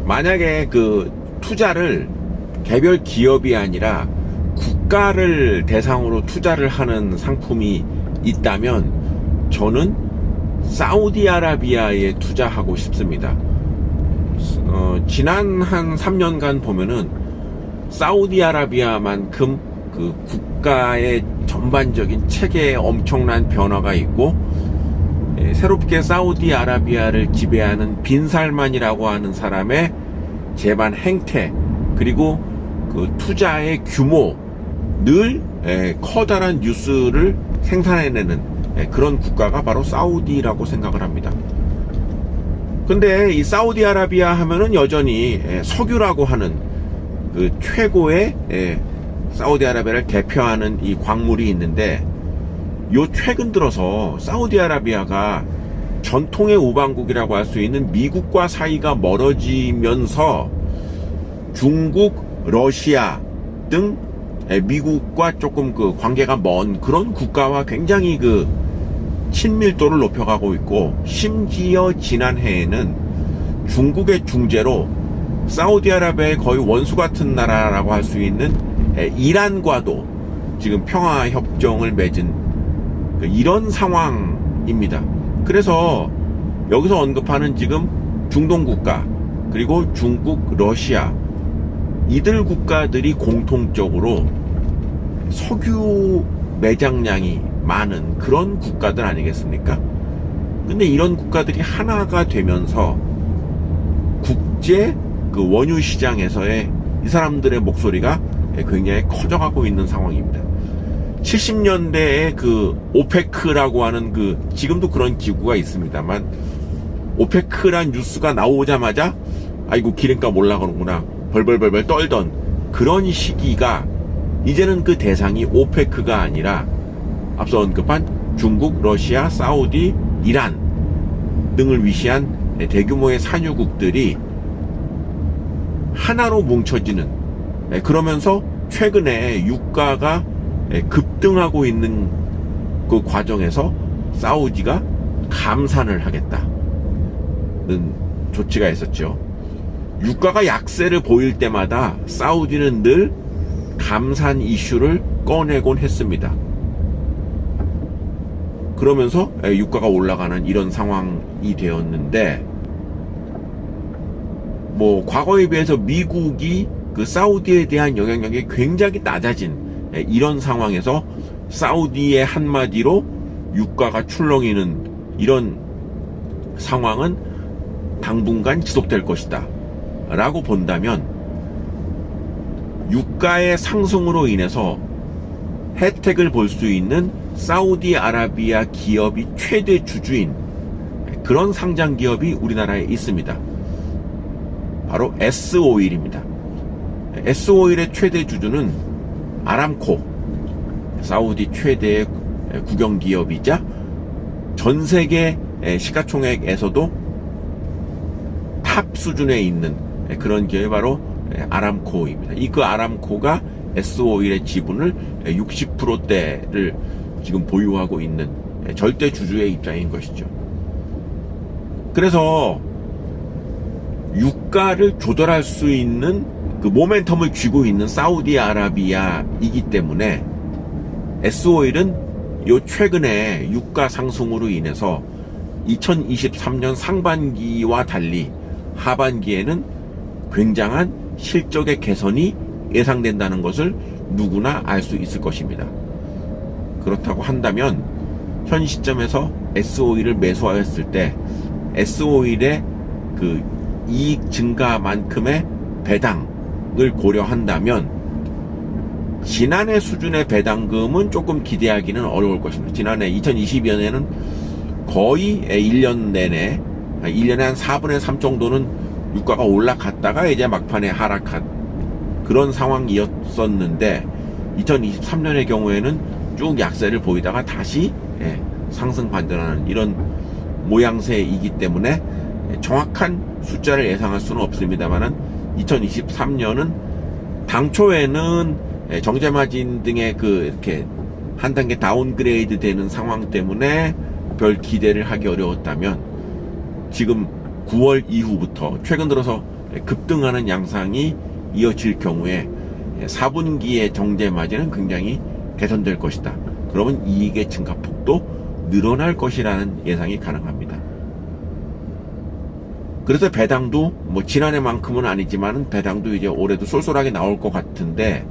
만약에 그 투자를 개별 기업이 아니라 국가를 대상으로 투자를 하는 상품이 있다면 저는 사우디아라비아에 투자하고 싶습니다. 지난 한 3년간 보면은 사우디아라비아만큼 그 국가의 전반적인 체계에 엄청난 변화가 있고, 새롭게 사우디아라비아를 지배하는 빈살만이라고 하는 사람의 재반 행태, 그리고 그 투자의 규모, 늘 커다란 뉴스를 생산해내는 그런 국가가 바로 사우디라고 생각을 합니다. 근데 이 사우디아라비아 하면은 여전히 석유라고 하는 그 최고의 사우디아라비아를 대표하는 이 광물이 있는데, 요 최근 들어서 사우디아라비아가 전통의 우방국이라고 할 수 있는 미국과 사이가 멀어지면서 중국, 러시아 등 미국과 조금 그 관계가 먼 그런 국가와 굉장히 그 친밀도를 높여가고 있고, 심지어 지난해에는 중국의 중재로 사우디아라비아의 거의 원수 같은 나라라고 할 수 있는 이란과도 지금 평화협정을 맺은 이런 상황입니다. 그래서 여기서 언급하는 지금 중동 국가, 그리고 중국, 러시아, 이들 국가들이 공통적으로 석유 매장량이 많은 그런 국가들 아니겠습니까? 근데 이런 국가들이 하나가 되면서 국제 그 원유 시장에서의 이 사람들의 목소리가 굉장히 커져가고 있는 상황입니다. 70년대에 그 오페크라고 하는 그 지금도 그런 기구가 있습니다만, 오페크란 뉴스가 나오자마자 아이고 기름값 올라가는구나 벌벌벌벌 떨던 그런 시기가 이제는 그 대상이 오페크가 아니라 앞서 언급한 중국, 러시아, 사우디, 이란 등을 위시한 대규모의 산유국들이 하나로 뭉쳐지는, 그러면서 최근에 유가가 급등하고 있는 그 과정에서 사우디가 감산을 하겠다는 조치가 있었죠. 유가가 약세를 보일 때마다 사우디는 늘 감산 이슈를 꺼내곤 했습니다. 그러면서 유가가 올라가는 이런 상황이 되었는데, 뭐 과거에 비해서 미국이 그 사우디에 대한 영향력이 굉장히 낮아진 이런 상황에서 사우디의 한마디로 유가가 출렁이는 이런 상황은 당분간 지속될 것이다 라고 본다면, 유가의 상승으로 인해서 혜택을 볼 수 있는 사우디아라비아 기업이 최대 주주인 그런 상장 기업이 우리나라에 있습니다. 바로 S오일입니다. S오일의 최대 주주는 아람코, 사우디 최대의 국영 기업이자 전 세계 시가총액에서도 탑 수준에 있는 그런 기업이 바로 아람코입니다. 그 아람코가 S오일의 지분을 60%대를 지금 보유하고 있는 절대 주주의 입장인 것이죠. 그래서 유가를 조절할 수 있는 그 모멘텀을 쥐고 있는 사우디아라비아이기 때문에 S오일은 요 최근에 유가 상승으로 인해서 2023년 상반기와 달리 하반기에는 굉장한 실적의 개선이 예상된다는 것을 누구나 알 수 있을 것입니다. 그렇다고 한다면 현 시점에서 S오일을 매수하였을 때 S오일의 그 이익 증가만큼의 배당을 고려한다면 지난해 수준의 배당금은 조금 기대하기는 어려울 것입니다. 지난해 2022년에는 거의 1년 내내 1년에 한 4분의 3 정도는 유가가 올라갔다가 이제 막판에 하락한 그런 상황이었었는데, 2023년의 경우에는 쭉 약세를 보이다가 다시 상승 반전하는 이런 모양새이기 때문에 정확한 숫자를 예상할 수는 없습니다만은 2023년은 당초에는 정제마진 등의 그 이렇게 한 단계 다운그레이드 되는 상황 때문에 별 기대를 하기 어려웠다면, 지금 9월 이후부터 최근 들어서 급등하는 양상이 이어질 경우에 4분기의 정제 마진은 굉장히 개선될 것이다. 그러면 이익의 증가폭도 늘어날 것이라는 예상이 가능합니다. 그래서 배당도 뭐 지난해만큼은 아니지만 배당도 이제 올해도 쏠쏠하게 나올 것 같은데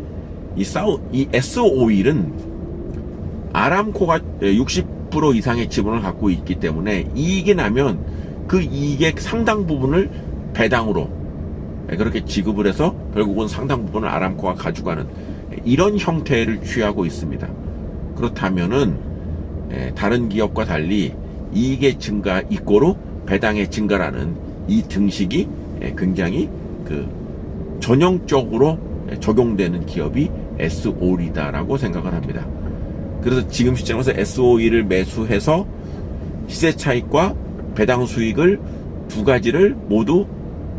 이 S-오일은 아람코가 60% 이상의 지분을 갖고 있기 때문에 이익이 나면 그 이익의 상당 부분을 배당으로 그렇게 지급을 해서 결국은 상당 부분을 아람코가 가져가는 이런 형태를 취하고 있습니다. 그렇다면은 다른 기업과 달리 이익의 증가 이꼬로 배당의 증가라는 이 등식이 굉장히 전형적으로 적용되는 기업이 S-오일이다라고 생각을 합니다. 그래서 지금 시점에서 S-오일을 매수해서 시세 차익과 배당 수익을 두 가지를 모두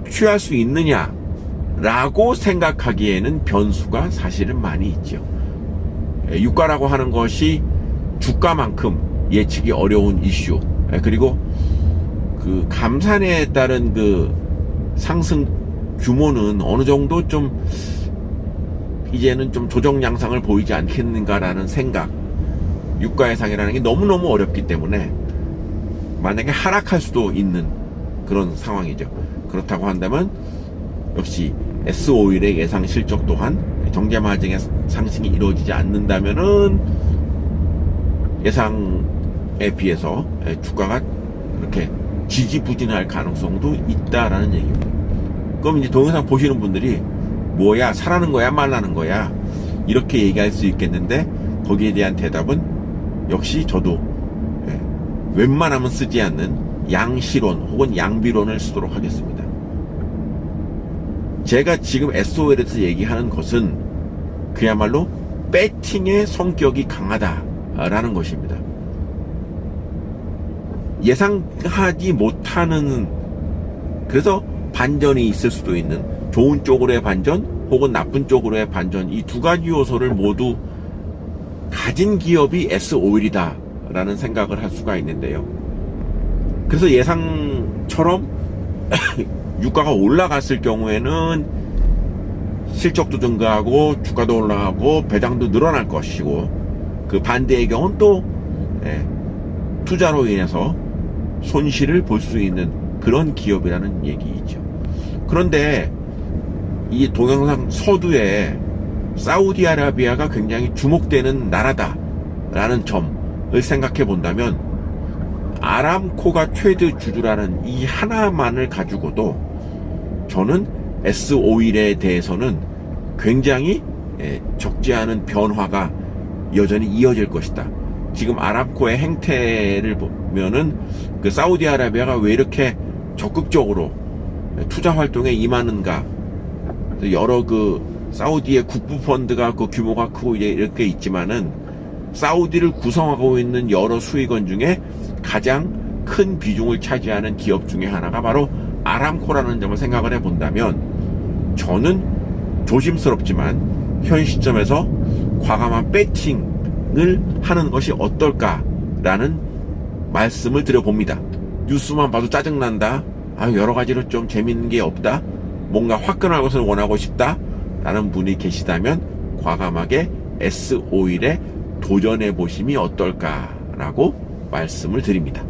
취할 수 있느냐라고 생각하기에는 변수가 사실은 많이 있죠. 유가라고 하는 것이 주가만큼 예측이 어려운 이슈, 그리고 그 감산에 따른 그 상승 규모는 어느 정도 좀 이제는 좀 조정 양상을 보이지 않겠는가라는 생각. 유가 예상이라는 게 너무너무 어렵기 때문에 만약에 하락할 수도 있는 그런 상황이죠. 그렇다고 한다면 역시 S-오일의 예상 실적 또한 정제 마진의 상승이 이루어지지 않는다면은 예상에 비해서 주가가 그렇게 지지부진할 가능성도 있다라는 얘기입니다. 그럼 이제 동영상 보시는 분들이 뭐야, 사라는 거야, 말라는 거야, 이렇게 얘기할 수 있겠는데 거기에 대한 대답은 역시 저도 웬만하면 쓰지 않는 양시론 혹은 양비론을 쓰도록 하겠습니다. 제가 지금 S-오일에서 얘기하는 것은 그야말로 배팅의 성격이 강하다라는 것입니다. 예상하지 못하는, 그래서 반전이 있을 수도 있는, 좋은 쪽으로의 반전 혹은 나쁜 쪽으로의 반전, 이 두 가지 요소를 모두 가진 기업이 S-오일이다 라는 생각을 할 수가 있는데요. 그래서 예상처럼 유가가 올라갔을 경우에는 실적도 증가하고 주가도 올라가고 배당도 늘어날 것이고, 그 반대의 경우는 또 투자로 인해서 손실을 볼 수 있는 그런 기업이라는 얘기이죠. 그런데 이 동영상 서두에 사우디아라비아가 굉장히 주목되는 나라다라는 점을 생각해 본다면 아람코가 최대 주주라는 이 하나만을 가지고도 저는 S-오일에 대해서는 굉장히 적지 않은 변화가 여전히 이어질 것이다. 지금 아람코의 행태를 보면은 그 사우디아라비아가 왜 이렇게 적극적으로 투자 활동에 임하는가, 여러 그 사우디의 국부 펀드가 그 규모가 크고 이렇게 있지만은 사우디를 구성하고 있는 여러 수익원 중에 가장 큰 비중을 차지하는 기업 중에 하나가 바로 아람코라는 점을 생각을 해본다면 저는 조심스럽지만 현 시점에서 과감한 배팅을 하는 것이 어떨까라는 말씀을 드려봅니다. 뉴스만 봐도 짜증난다, 여러 가지로 좀 재밌는 게 없다, 뭔가 화끈한 것을 원하고 싶다 라는 분이 계시다면 과감하게 S-오일에 도전해 보심이 어떨까라고 말씀을 드립니다.